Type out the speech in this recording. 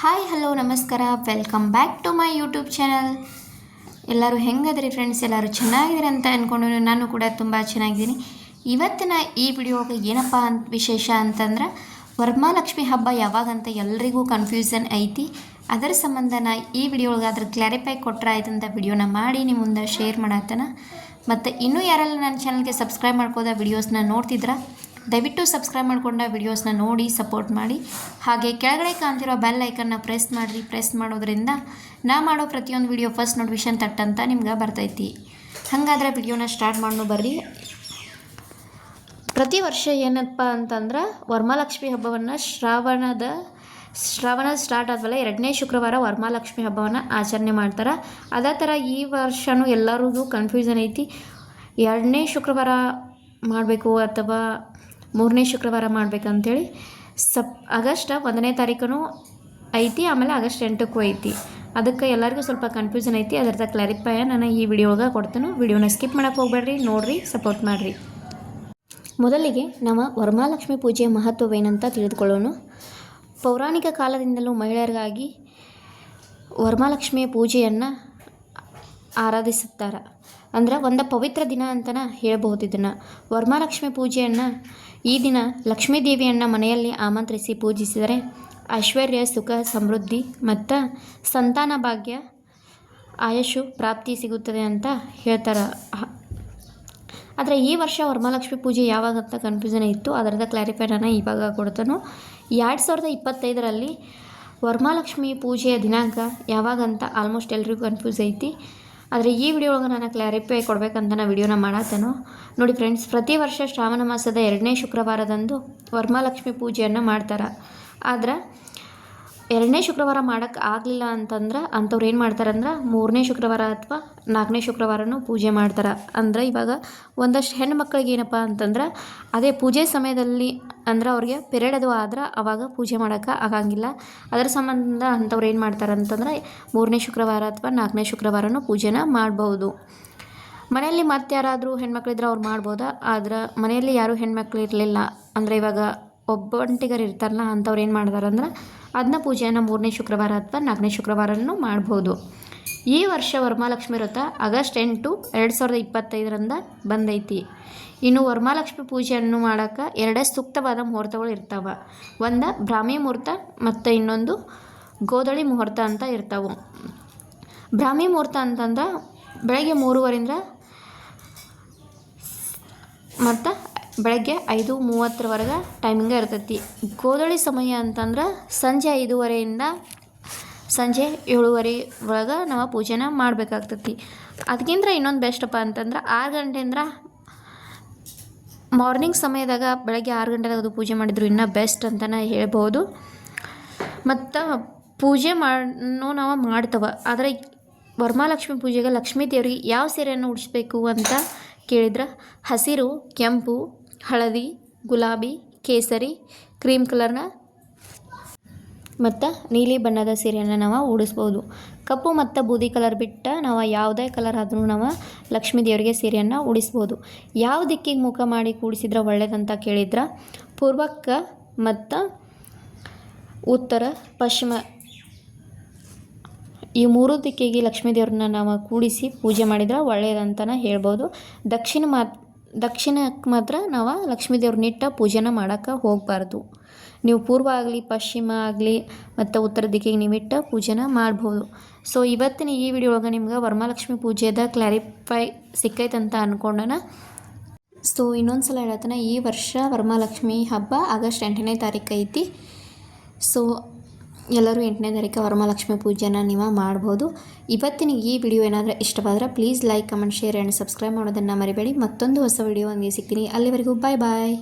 Hi hello ನಮಸ್ಕಾರ, welcome back to my YouTube channel. ಎಲ್ಲರೂ ಹೆಂಗದ್ರಿ ಫ್ರೆಂಡ್ಸ್? ಎಲ್ಲರೂ ಚೆನ್ನಾಗಿದ್ದೀರಿ ಅಂತ ಅಂದ್ಕೊಂಡು ನಾನು ಕೂಡ ತುಂಬ ಚೆನ್ನಾಗಿದ್ದೀನಿ. ಇವತ್ತಿನ ಈ ವಿಡಿಯೋಗೆ ಏನಪ್ಪ ವಿಶೇಷ ಅಂತಂದ್ರೆ, ವರಮಹಾಲಕ್ಷ್ಮಿ ಹಬ್ಬ ಯಾವಾಗಂತ ಎಲ್ರಿಗೂ ಕನ್ಫ್ಯೂಷನ್ ಐತಿ. ಅದರ ಸಂಬಂಧ ನಾ ಈ ವಿಡಿಯೋಗೆ ಅದ್ರ ಕ್ಲಾರಿಫೈ ಕೊಟ್ಟರೆ ಆಯ್ತಂತ ವಿಡಿಯೋನ ಮಾಡಿ ನಿಮ್ಮ ಮುಂದೆ ಶೇರ್ ಮಾಡತ್ತನ. ಮತ್ತು ಇನ್ನೂ ಯಾರೆಲ್ಲ ನನ್ನ ಚಾನಲ್ಗೆ ಸಬ್ಸ್ಕ್ರೈಬ್ ಮಾಡ್ಕೋದ ವಿಡಿಯೋಸ್ನ ನೋಡ್ತಿದ್ರೆ ದಯವಿಟ್ಟು ಸಬ್ಸ್ಕ್ರೈಬ್ ಮಾಡ್ಕೊಂಡ ವಿಡಿಯೋಸ್ನ ನೋಡಿ ಸಪೋರ್ಟ್ ಮಾಡಿ. ಹಾಗೆ ಕೆಳಗಡೆ ಕಾಣ್ತಿರೋ ಬೆಲ್ ಐಕನ್ನ ಪ್ರೆಸ್ ಮಾಡಿರಿ. ಪ್ರೆಸ್ ಮಾಡೋದ್ರಿಂದ ನಾ ಮಾಡೋ ಪ್ರತಿಯೊಂದು ವಿಡಿಯೋ ಫಸ್ಟ್ ನೋಟಿಫಿಕೇಷನ್ ತಟ್ಟಂತ ನಿಮ್ಗೆ ಬರ್ತೈತಿ. ಹಾಗಾದ್ರೆ ವಿಡಿಯೋನ ಸ್ಟಾರ್ಟ್ ಮಾಡೋಣ ಬರ್ರಿ. ಪ್ರತಿ ವರ್ಷ ಏನಪ್ಪ ಅಂತಂದ್ರೆ, ವರಮಹಾಲಕ್ಷ್ಮಿ ಹಬ್ಬವನ್ನು ಶ್ರಾವಣ ಸ್ಟಾರ್ಟ್ ಆದಮೇಲೆ 2ನೇ ಶುಕ್ರವಾರ ವರಮಹಾಲಕ್ಷ್ಮಿ ಹಬ್ಬವನ್ನು ಆಚರಣೆ ಮಾಡ್ತಾರೆ. ಅದೇ ಥರ ಈ ವರ್ಷವೂ ಎಲ್ಲರಿಗೂ ಕನ್ಫ್ಯೂಷನ್ ಐತಿ. 2ನೇ ಶುಕ್ರವಾರ ಮಾಡಬೇಕು ಅಥವಾ 3ನೇ ಶುಕ್ರವಾರ ಮಾಡಬೇಕಂತೇಳಿ. ಆಗಸ್ಟ್ 1ನೇ ತಾರೀಕು ಐತಿ, ಆಮೇಲೆ ಆಗಸ್ಟ್ 8ಕ್ಕೂ ಐತಿ. ಅದಕ್ಕೆ ಎಲ್ಲರಿಗೂ ಸ್ವಲ್ಪ ಕನ್ಫ್ಯೂಷನ್ ಐತಿ. ಅದರ ಕ್ಲಾರಿಫೈ ನಾನು ಈ ವಿಡಿಯೋಗೆ ಕೊಡ್ತೇನೆ. ವಿಡಿಯೋನ ಸ್ಕಿಪ್ ಮಾಡೋಕ್ಕೆ ಹೋಗ್ಬೇಡ್ರಿ, ನೋಡಿರಿ, ಸಪೋರ್ಟ್ ಮಾಡಿರಿ. ಮೊದಲಿಗೆ ನಾವು ವರಮಹಾಲಕ್ಷ್ಮಿ ಪೂಜೆಯ ಮಹತ್ವವೇನಂತ ತಿಳಿದುಕೊಳ್ಳೋಣ. ಪೌರಾಣಿಕ ಕಾಲದಿಂದಲೂ ಮಹಿಳೆಯರಿಗಾಗಿ ವರಮಹಾಲಕ್ಷ್ಮಿಯ ಪೂಜೆಯನ್ನು ಆರಾಧಿಸುತ್ತಾರೆ. ಅಂದ್ರೆ ಒಂದು ಪವಿತ್ರ ದಿನ ಅಂತಲೇ ಹೇಳ್ಬೋದು ಇದನ್ನು. ವರಮಹಾಲಕ್ಷ್ಮಿ ಪೂಜೆಯನ್ನು ಈ ದಿನ ಲಕ್ಷ್ಮೀ ದೇವಿಯನ್ನು ಮನೆಯಲ್ಲಿ ಆಮಂತ್ರಿಸಿ ಪೂಜಿಸಿದರೆ ಐಶ್ವರ್ಯ, ಸುಖ, ಸಮೃದ್ಧಿ ಮತ್ತು ಸಂತಾನ ಭಾಗ್ಯ, ಆಯುಷು ಪ್ರಾಪ್ತಿ ಸಿಗುತ್ತದೆ ಅಂತ ಹೇಳ್ತಾರೆ. ಆದರೆ ಈ ವರ್ಷ ವರಮಹಾಲಕ್ಷ್ಮಿ ಪೂಜೆ ಯಾವಾಗಂತ ಕನ್ಫ್ಯೂಷನ್ ಇತ್ತು. ಅದರದ ಕ್ಲಾರಿಫೈ ನಾನು ಇವಾಗ ಕೊಡ್ತೇನೆ. 2025ರಲ್ಲಿ ವರಮಹಾಲಕ್ಷ್ಮಿ ಪೂಜೆಯ ದಿನಾಂಕ ಯಾವಾಗಂತ ಆಲ್ಮೋಸ್ಟ್ ಎಲ್ರಿಗೂ ಕನ್ಫ್ಯೂಸ್ ಐತಿ. ಆದರೆ ಈ ವಿಡಿಯೋ ಒಳಗೆ ನಾನು ಕ್ಲಾರಿಫೈ ಕೊಡಬೇಕಂತ ನಾನು ವಿಡಿಯೋನ ಮಾಡತ್ತೇನೋ. ನೋಡಿ ಫ್ರೆಂಡ್ಸ್, ಪ್ರತಿ ವರ್ಷ ಶ್ರಾವಣ ಮಾಸದ 2ನೇ ಶುಕ್ರವಾರದಂದು ವರಮಹಾಲಕ್ಷ್ಮಿ ಪೂಜೆಯನ್ನು ಮಾಡ್ತಾರೆ. ಆದ್ರೆ 2ನೇ ಶುಕ್ರವಾರ ಮಾಡೋಕ್ಕೆ ಆಗಲಿಲ್ಲ ಅಂತಂದ್ರೆ ಅಂಥವ್ರು ಏನು ಮಾಡ್ತಾರಂದ್ರೆ 3ನೇ ಶುಕ್ರವಾರ ಅಥವಾ 4ನೇ ಶುಕ್ರವಾರನೂ ಪೂಜೆ ಮಾಡ್ತಾರೆ. ಅಂದ್ರೆ ಇವಾಗ ಒಂದಷ್ಟು ಹೆಣ್ಣು ಮಕ್ಕಳಿಗೆ ಏನಪ್ಪ ಅಂತಂದ್ರೆ, ಅದೇ ಪೂಜೆ ಸಮಯದಲ್ಲಿ ಅಂದ್ರೆ ಅವ್ರಿಗೆ ಪಿರಿಯಡ್ ಅದು ಆದ್ರೆ ಅವಾಗ ಪೂಜೆ ಮಾಡೋಕ್ಕೆ ಆಗಂಗಿಲ್ಲ. ಅದರ ಸಂಬಂಧ ಅಂಥವ್ರು ಏನು ಮಾಡ್ತಾರೆ ಅಂತಂದ್ರೆ 3ನೇ ಶುಕ್ರವಾರ ಅಥವಾ 4ನೇ ಶುಕ್ರವಾರನೂ ಪೂಜೆನ ಮಾಡ್ಬೋದು. ಮನೆಯಲ್ಲಿ ಮತ್ತೆ ಯಾರಾದರೂ ಹೆಣ್ಮಕ್ಳಿದ್ರೆ ಅವ್ರು ಮಾಡ್ಬೋದಾ. ಆದ್ರೆ ಮನೆಯಲ್ಲಿ ಯಾರೂ ಹೆಣ್ಮಕ್ಳು ಇರಲಿಲ್ಲ ಅಂದರೆ, ಇವಾಗ ಒಬ್ಬಂಟಿಗರು ಇರ್ತಾರಲ್ಲ, ಅಂಥವ್ರು ಏನು ಮಾಡ್ತಾರೆ ಅಂದ್ರೆ ಅದನ್ನ ಪೂಜೆಯನ್ನು 3ನೇ ಶುಕ್ರವಾರ ಅಥವಾ 4ನೇ ಶುಕ್ರವಾರನೂ ಮಾಡ್ಬೋದು. ಈ ವರ್ಷ ವರಮಹಾಲಕ್ಷ್ಮಿ ವ್ರತ ಆಗಸ್ಟ್ 8, 2025ರಿಂದ ಬಂದೈತಿ. ಇನ್ನು ವರಮಹಾಲಕ್ಷ್ಮಿ ಪೂಜೆಯನ್ನು ಮಾಡೋಕ್ಕೆ 2 ಸೂಕ್ತವಾದ ಮುಹೂರ್ತಗಳು ಇರ್ತಾವೆ. ಒಂದು ಬ್ರಾಹ್ಮಿ ಮುಹೂರ್ತ ಮತ್ತು ಇನ್ನೊಂದು ಗೋಧಳಿ ಮುಹೂರ್ತ ಅಂತ ಇರ್ತಾವೆ. ಬ್ರಾಹ್ಮಿ ಮುಹೂರ್ತ ಅಂತಂದ್ರೆ ಬೆಳಗ್ಗೆ 3:30ರಿಂದ ಮತ್ತು ಬೆಳಗ್ಗೆ 5:30ವರೆಗೆ ಟೈಮಿಂಗ ಇರ್ತೈತಿ. ಗೋಧಳಿ ಸಮಯ ಅಂತಂದ್ರೆ ಸಂಜೆ 5:30ರಿಂದ ಸಂಜೆ 7:30 ಒಳಗೆ ನಾವು ಪೂಜೆನ ಮಾಡಬೇಕಾಗ್ತೈತಿ. ಅದಕ್ಕಿಂತ ಇನ್ನೊಂದು ಬೆಸ್ಟಪ್ಪ ಅಂತಂದ್ರೆ 6 ಗಂಟೆಯಿಂದ ಮಾರ್ನಿಂಗ್ ಸಮಯದಾಗ ಬೆಳಗ್ಗೆ 6 ಗಂಟೆದಾಗ ಅದು ಪೂಜೆ ಮಾಡಿದ್ರು ಇನ್ನೂ ಬೆಸ್ಟ್ ಅಂತಲೇ ಹೇಳ್ಬೋದು. ಮತ್ತು ಪೂಜೆ ನಾವು ಮಾಡ್ತವೆ. ಆದರೆ ವರಮಹಾಲಕ್ಷ್ಮಿ ಪೂಜೆಗೆ ಲಕ್ಷ್ಮೀ ದೇವರಿಗೆ ಯಾವ ಸೀರೆಯನ್ನು ಉಡಿಸ್ಬೇಕು ಅಂತ ಕೇಳಿದ್ರೆ, ಹಸಿರು, ಕೆಂಪು, ಹಳದಿ, ಗುಲಾಬಿ, ಕೇಸರಿ, ಕ್ರೀಮ್ ಕಲರ್ನ ಮತ್ತು ನೀಲಿ ಬಣ್ಣದ ಸೀರೆಯನ್ನು ನಾವು ಉಡಿಸ್ಬೋದು. ಕಪ್ಪು ಮತ್ತು ಬೂದಿ ಕಲರ್ ಬಿಟ್ಟು ನಾವು ಯಾವುದೇ ಕಲರ್ ಆದ್ರೂ ನಾವು ಲಕ್ಷ್ಮೀ ದೇವರಿಗೆ ಸೀರೆಯನ್ನು ಉಡಿಸ್ಬೋದು. ಯಾವ ದಿಕ್ಕಿಗೆ ಮುಖ ಮಾಡಿ ಕೂಡಿಸಿದ್ರೆ ಒಳ್ಳೇದಂತ ಕೇಳಿದ್ರೆ, ಪೂರ್ವಕ್ಕೆ ಮತ್ತು ಉತ್ತರ, ಪಶ್ಚಿಮ ಈ 3 ದಿಕ್ಕಿಗೆ ಲಕ್ಷ್ಮೀ ದೇವ್ರನ್ನ ನಾವು ಕೂಡಿಸಿ ಪೂಜೆ ಮಾಡಿದ್ರೆ ಒಳ್ಳೆಯದಂತಲೇ ಹೇಳ್ಬೋದು. ದಕ್ಷಿಣಕ್ಕೆ ಮಾತ್ರ ನಾವು ಲಕ್ಷ್ಮೀ ದೇವ್ರನ್ನಿಟ್ಟ ಪೂಜೆನ ಮಾಡೋಕ್ಕೆ ಹೋಗಬಾರ್ದು. ನೀವು ಪೂರ್ವ ಆಗಲಿ, ಪಶ್ಚಿಮ ಆಗಲಿ ಮತ್ತು ಉತ್ತರ ದಿಕ್ಕಿಗೆ ನೀವಿಟ್ಟ ಪೂಜೆನ ಮಾಡ್ಬೋದು. ಸೊ ಇವತ್ತಿನ ಈ ವಿಡಿಯೋ ಒಳಗೆ ನಿಮ್ಗೆ ವರಮಹಾಲಕ್ಷ್ಮಿ ಪೂಜೆದ ಕ್ಲಾರಿಫೈ ಸಿಕ್ಕೈತಂತ ಅಂದ್ಕೊಂಡನ. ಸೊ ಇನ್ನೊಂದು ಸಲ ಹೇಳ್ತಾನೆ, ಈ ವರ್ಷ ವರಮಹಾಲಕ್ಷ್ಮಿ ಹಬ್ಬ ಆಗಸ್ಟ್ 8ನೇ ತಾರೀಕು ಐತಿ. ಸೊ ಎಲ್ಲರೂ 8ನೇ ತಾರೀಕು ವರಮಹಾಲಕ್ಷ್ಮಿ ಪೂಜೆನ ನೀವು ಮಾಡ್ಬೋದು. ಇವತ್ತಿನ ಈ ವಿಡಿಯೋ ಏನಾದರೂ ಇಷ್ಟವಾದರೆ please like, comment, share and subscribe ಮಾಡೋದನ್ನು ಮರಿಬೇಡಿ. ಮತ್ತೊಂದು ಹೊಸ ವಿಡಿಯೋ ಹಂಗೆ ಸಿಗ್ತೀನಿ. ಅಲ್ಲಿವರೆಗೂ ಬಾಯ್ ಬಾಯ್.